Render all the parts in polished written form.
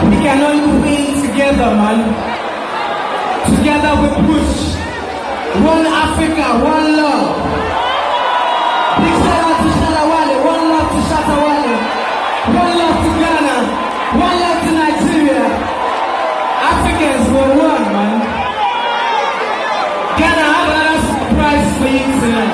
We can only win together, man. Together we push. One Africa, one love. Big shout out to Shalawale, one love to Shatawale, one love to Ghana, one love to Nigeria. Africans were one, man. Ghana, I have another surprise for you tonight.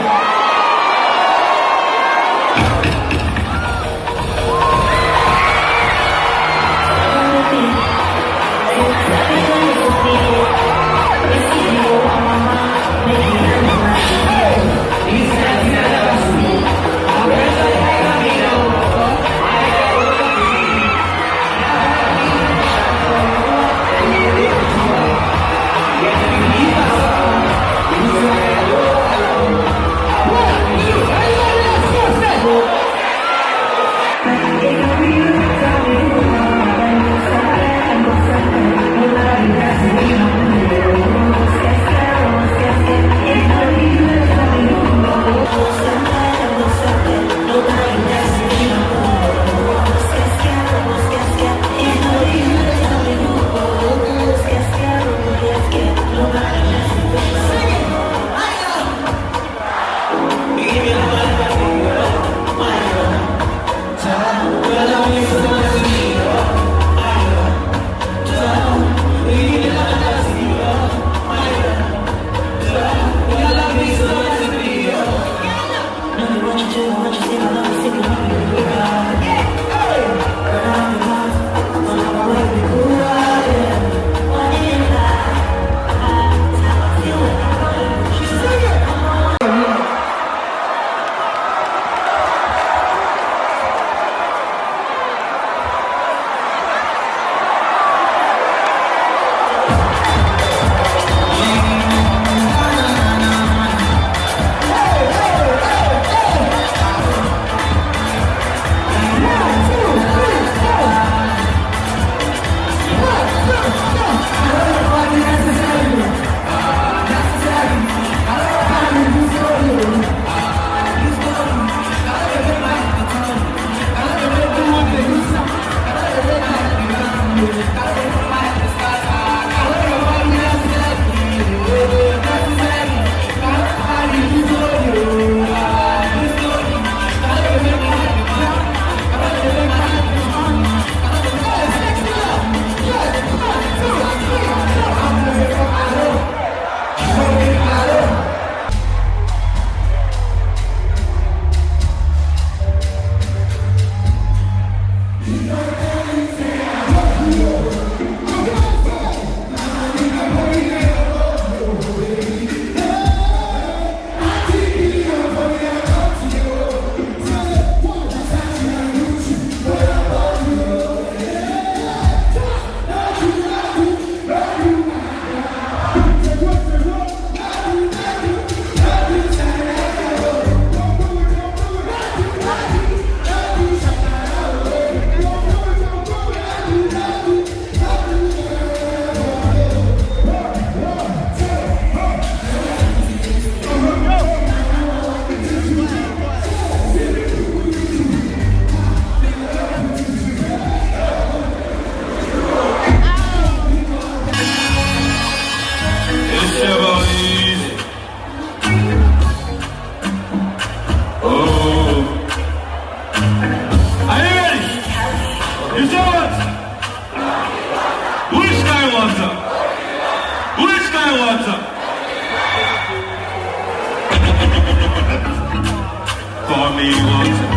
Holy water,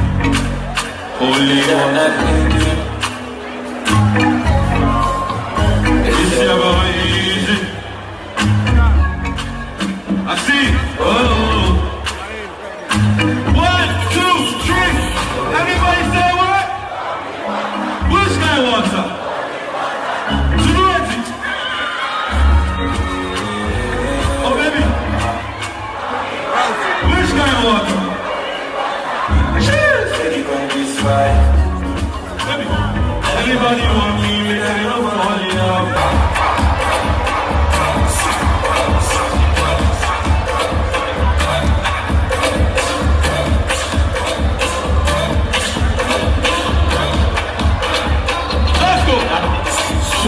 holy water. It's never easy. I see. Oh. 1, 2, 3. Everybody say what? Blue sky water. Serenity. Oh baby. Blue sky water. Everybody want me, we can't nobody else. Let's go.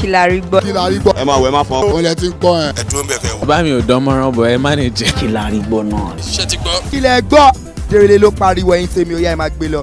Kí la rí gbọ́. Ẹ máa wẹ̀ máa fọ́n. Ó lẹ ti ń gbọ́ ẹ. Ẹ dúró ń bẹ̀ fẹ́ wọ. Bá mi ò dán mọ́rán bọ̀ ẹ má ní jẹ́. Kí la rí gbọ́ náà. Ṣé ti gbọ́? Ilẹ̀ gbọ́. Dèrèlé ló pariwo ẹyin tèmi ó yá ẹ máa gbé lọ.